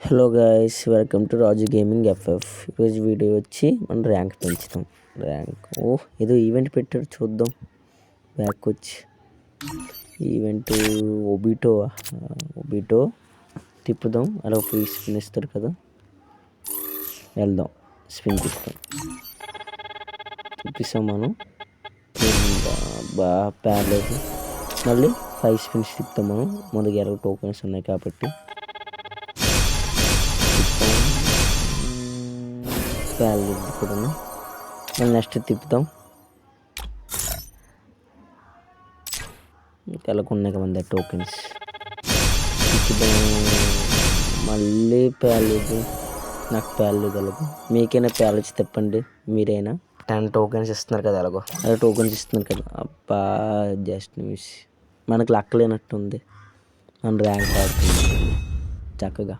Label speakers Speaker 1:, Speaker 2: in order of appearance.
Speaker 1: Hello guys, welcome to Raju gaming FF. ఈరోజు video వచ్చి మనం ర్యాంక్ పెంచుతాం. ఏదో ఈవెంట్ పెట్టాడు, చూద్దాం. బ్యాక్ వచ్చి ఈవెంట్ ఒబిటో తిప్పుదాం. అలా ఫ్రీ స్పిన్ ఇస్తారు కదా, వెళ్దాం. స్పిన్ తిప్పిస్తాం మనం. బాగా ప్యారలేదు. మళ్ళీ 5 స్పిన్స్ తిప్పుతాం మనం. మనకి 20 టోకెన్స్ ఉన్నాయి కాబట్టి ప్యారలేదు కూడా. మళ్ళీ నెక్స్ట్ తిప్పుతాం. ఇలా ఉన్నాయి కదా టోకెన్స్. తిప్పుదాం. మళ్ళీ ప్యారలేదు. నాకు ప్యారలేదు. అలాగో మీకైనా ప్యారలేజ్ తిప్పండి. మీరైనా 10 టోకెన్స్ ఇస్తున్నారు కదా, అలాగో అలా టోకెన్స్ ఇస్తున్నారు కదా. అబ్బా, జస్ట్ మిస్. మనకు లక్ లేనట్టుంది. మన ర్యాంక్ ఆడుతుంది చక్కగా.